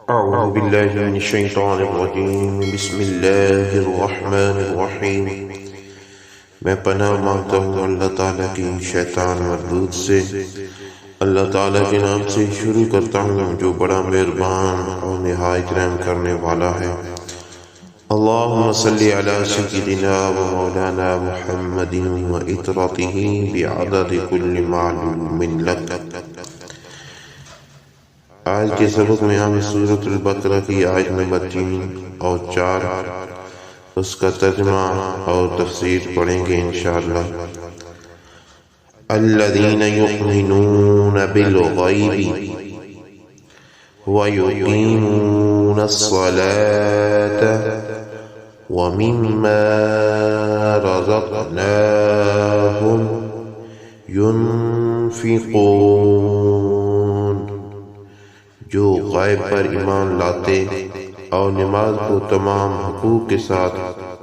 أعوذ بالله من الشیطان الرجیم بسم اللہ الرحمن الرحیم۔ میں پناہ مانگتا ہوں اللہ تعالیٰ کی شیطان مردود سے۔ اللہ تعالیٰ کے نام سے شروع کرتا ہوں جو بڑا مہربان اور نہایت رحم کرنے والا ہے۔ اللہم صلی علی سیدنا و مولانا محمد و اطرتہ بعدد کل معلوم لک۔ آج کے سبق میں ہم سورۃ البقرہ کی آیت نمبر 3 اور 4 اس کا ترجمہ اور تفسیر پڑھیں گے انشاءاللہ۔ الذین یؤمنون بالغیب ویقیمون الصلاة ومما رزقناہم ينفقون، جو غیب پر ایمان لاتے اور نماز کو تمام حقوق کے ساتھ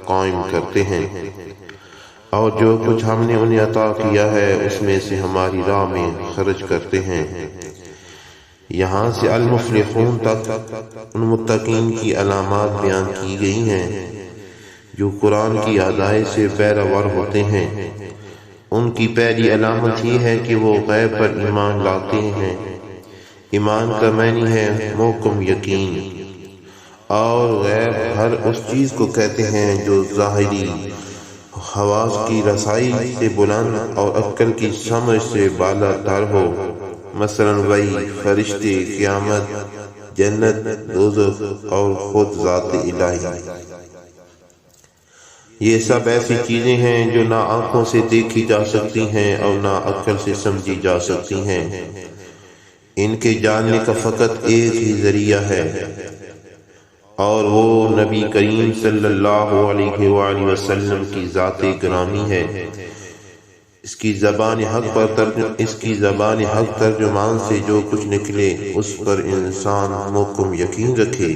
قائم کرتے ہیں، اور جو کچھ ہم نے انہیں عطا کیا ہے اس میں سے ہماری راہ میں خرچ کرتے ہیں۔ یہاں سے المفلحون تک ان متقین کی علامات بیان کی گئی ہیں جو قرآن کی ادائی سے پیروار ہوتے ہیں۔ ان کی پہلی علامت یہ ہے کہ وہ غیب پر ایمان لاتے ہیں۔ ایمان کا معنی ہے محکم یقین، اور غیب ہر اس چیز کو کہتے ہیں جو ظاہری حواس کی رسائی سے بلند اور عقل کی سمجھ سے بالا تر ہو، مثلا وحی، فرشتے، قیامت، جنت، دوزخ اور خود ذات الہی۔ یہ سب ایسی چیزیں ہیں جو نہ آنکھوں سے دیکھی جا سکتی ہیں اور نہ عقل سے سمجھی جا سکتی ہیں۔ ان کے جاننے کا فقط ایک ہی ذریعہ ہے، اور وہ نبی کریم صلی اللہ علیہ وآلہ وسلم کی ذات گرامی ہے۔ اس کی زبان حق ترجمان سے جو کچھ نکلے اس پر انسان محکم یقین رکھے۔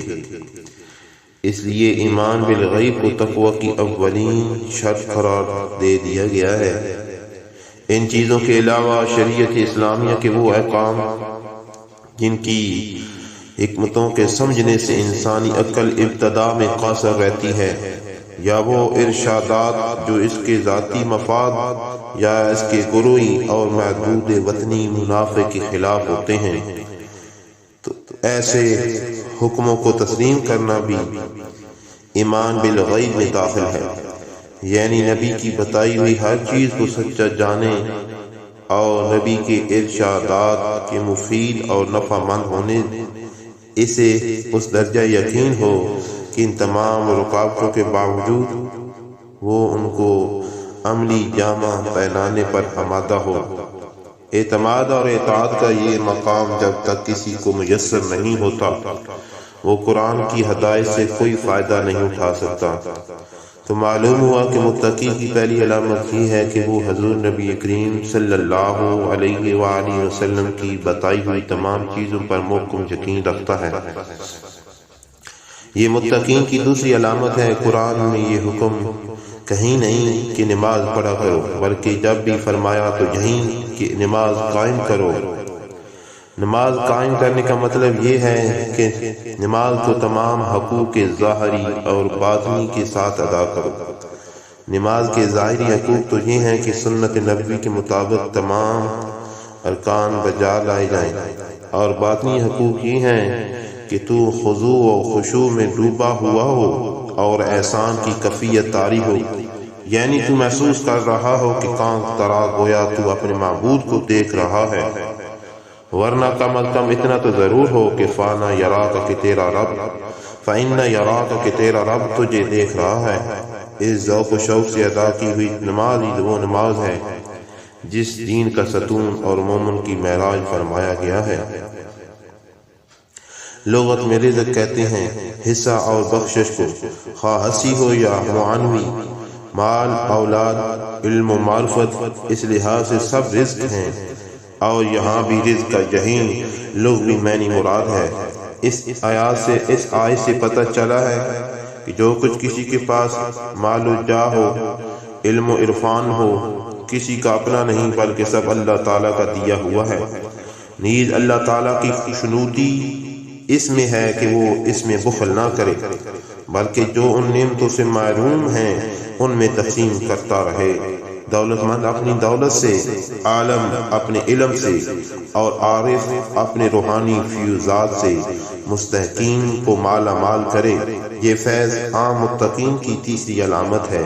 اس لیے ایمان بالغیب کو تقوی کی اولین شرط قرار دے دیا گیا ہے۔ ان چیزوں کے علاوہ شریعت اسلامیہ کے وہ احکام جن کی حکمتوں کے سمجھنے سے انسانی عقل ابتدا میں قاصر رہتی ہے، یا وہ ارشادات جو اس کے ذاتی مفاد یا اس کے گروہی اور محدود وطنی منافع کے خلاف ہوتے ہیں، تو ایسے حکموں کو تسلیم کرنا بھی ایمان بالغیب میں داخل ہے۔ یعنی نبی کی بتائی ہوئی ہر چیز کو سچا جانے اور نبی کے ارشادات کے مفید اور نفع مند ہونے اسے اس درجہ یقین ہو کہ ان تمام رکاوٹوں کے باوجود وہ ان کو عملی جامہ پہنانے پر آمادہ ہو۔ اعتماد اور اطاعت کا یہ مقام جب تک کسی کو میسر نہیں ہوتا وہ قرآن کی ہدایت سے کوئی فائدہ نہیں اٹھا سکتا۔ تو معلوم ہوا کہ متقی کی پہلی علامت یہ ہے کہ وہ حضور نبی کریم صلی اللہ علیہ وآلہ وسلم کی بتائی ہوئی تمام چیزوں پر محکم یقین رکھتا ہے۔ یہ متقین کی دوسری علامت ہے۔ قرآن میں یہ حکم کہیں نہیں کہ نماز پڑھا کرو، بلکہ جب بھی فرمایا تو یہی کہ نماز قائم کرو۔ نماز قائم کرنے کا مطلب یہ ہے کہ نماز کو تمام حقوق ظاہری اور باطنی کے ساتھ ادا کرو۔ نماز کے ظاہری حقوق تو یہ ہیں کہ سنت نبوی کے مطابق تمام ارکان بجا لائے جائیں، اور باطنی حقوق یہ ہیں کہ تو خضوع و خشوع میں ڈوبا ہوا ہو اور احسان کی کیفیت طاری ہو، یعنی تو محسوس کر رہا ہو کہ کان ترا گویا تو اپنے معبود کو دیکھ رہا ہے، ورنہ کم از کم اتنا تو ضرور ہو کہ فانا یراک کہ تیرا رب فإن یراک کہ تیرا رب تجھے دیکھ رہا ہے۔ اس ذوق و شوق سے ادا کی ہوئی نماز ہی وہ نماز ہے جس دین کا ستون اور مومن کی معراج فرمایا گیا ہے۔ لغت میں رزق کہتے ہیں حصہ اور بخشش کو، خواہ حسی ہو یا معنوی، مال، اولاد، علم و معرفت، اس لحاظ سے سب رزق ہیں، اور یہاں بھی رزق کا یہی لغوی معنی مراد ہے۔ اس آیت سے پتہ چلا ہے کہ جو کچھ کسی کے پاس مال و جاہ ہو، علم و عرفان ہو، کسی کا اپنا نہیں بلکہ سب اللہ تعالیٰ کا دیا ہوا ہے۔ نیز اللہ تعالیٰ کی خوشنودی اس میں ہے کہ وہ اس میں بخل نہ کرے، بلکہ جو ان نعمتوں سے محروم ہیں ان میں تقسیم کرتا رہے۔ دولت مند اپنی دولت سے، عالم اپنے علم سے، اور عارف اپنے روحانی فیوزات سے مستحقین کو مالا مال کرے۔ یہ فیض عام متقین کی تیسری علامت ہے۔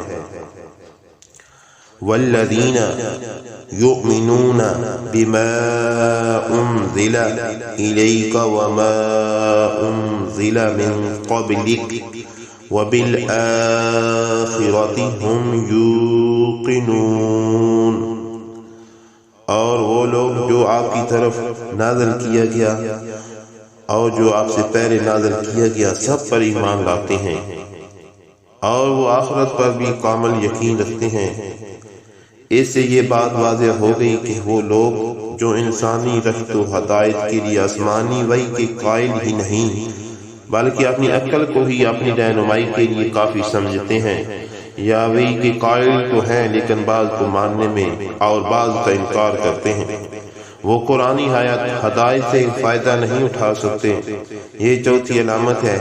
والذین یؤمنون بما انزل الیک وما انزل من قبلک وبالآخرة هم یوقنون، اور وہ لوگ جو آپ کی طرف نازل کیا گیا اور جو آپ سے پہلے نازل کیا گیا سب پر ایمان لاتے ہیں، اور وہ آخرت پر بھی کامل یقین رکھتے ہیں۔ اس سے یہ بات واضح ہو گئی کہ وہ لوگ جو انسانی رشد و ہدایت کے لیے آسمانی وحی کے قائل ہی نہیں بلکہ اپنی عقل کو ہی اپنی رہنمائی کے لیے کافی سمجھتے ہیں، یا وحی کے قائل تو ہیں لیکن بعض کو ماننے میں اور بعض کا انکار کرتے ہیں، وہ قرآنی ہدایت سے فائدہ نہیں اٹھا سکتے۔ یہ چوتھی علامت ہے۔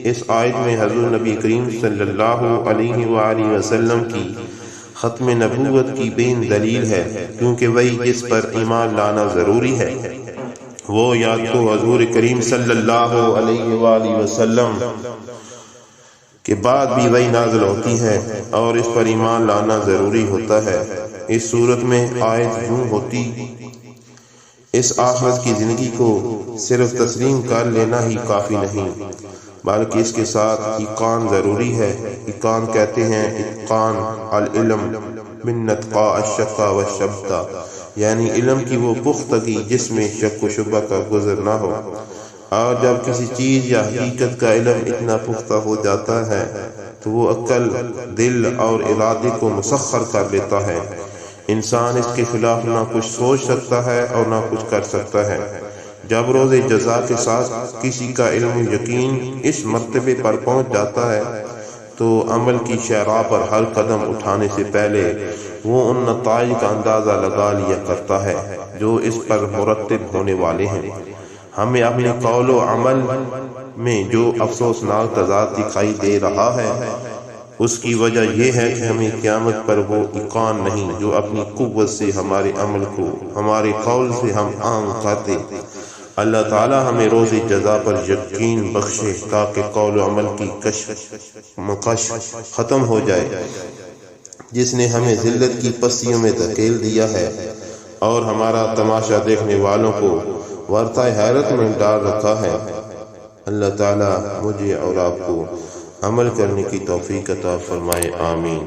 اس آیت میں حضور نبی کریم صلی اللہ علیہ وآلہ وسلم کی ختم نبوت کی بین دلیل ہے، کیونکہ وہی جس پر ایمان لانا ضروری ہے وہ یا تو حضور کریم صلی اللہ علیہ وآلہ وسلم کے بعد بھی وہی نازل ہوتی ہے اور اس پر ایمان لانا ضروری ہوتا ہے۔ اس صورت میں آیت یوں ہوتی: اس آخرت کی زندگی کو صرف تسلیم کر لینا ہی کافی نہیں بلکہ اس کے ساتھ ایقان ضروری ہے۔ ایقان کہتے ہیں اتقان العلم من نطقاء الشک والشبہ، یعنی علم کی وہ پختگی جس میں شک و شبہ کا گزر نہ ہو۔ اور جب کسی چیز یا حقیقت کا علم اتنا پختہ ہو جاتا ہے تو وہ عقل، دل اور ارادے کو مسخر کر لیتا ہے۔ انسان اس کے خلاف نہ کچھ سوچ سکتا ہے اور نہ کچھ کر سکتا ہے۔ جب روز جزا کے ساتھ کسی کا علم یقین اس مرتبے پر پہنچ جاتا ہے تو عمل کی شعراء پر ہر قدم اٹھانے سے پہلے وہ ان نتائج کا اندازہ لگا لیا کرتا ہے جو اس پر مرتب ہونے والے ہیں۔ ہمیں اپنے قول و عمل میں جو افسوسناک تضاد دکھائی دے رہا ہے اس کی وجہ یہ ہے کہ ہمیں قیامت پر وہ ایقان نہیں جو اپنی قوت سے ہمارے عمل کو ہمارے قول سے ہم عام کرتے۔ اللہ تعالی ہمیں روز جزا پر یقین بخشے تاکہ قول و عمل کی کشمکش ختم ہو جائے جس نے ہمیں ذلت کی پستیوں میں دھکیل دیا ہے اور ہمارا تماشا دیکھنے والوں کو ورطہ حیرت میں ڈال رکھا ہے۔ اللہ تعالی مجھے اور آپ کو عمل کرنے کی توفیق عطا فرمائے، آمین۔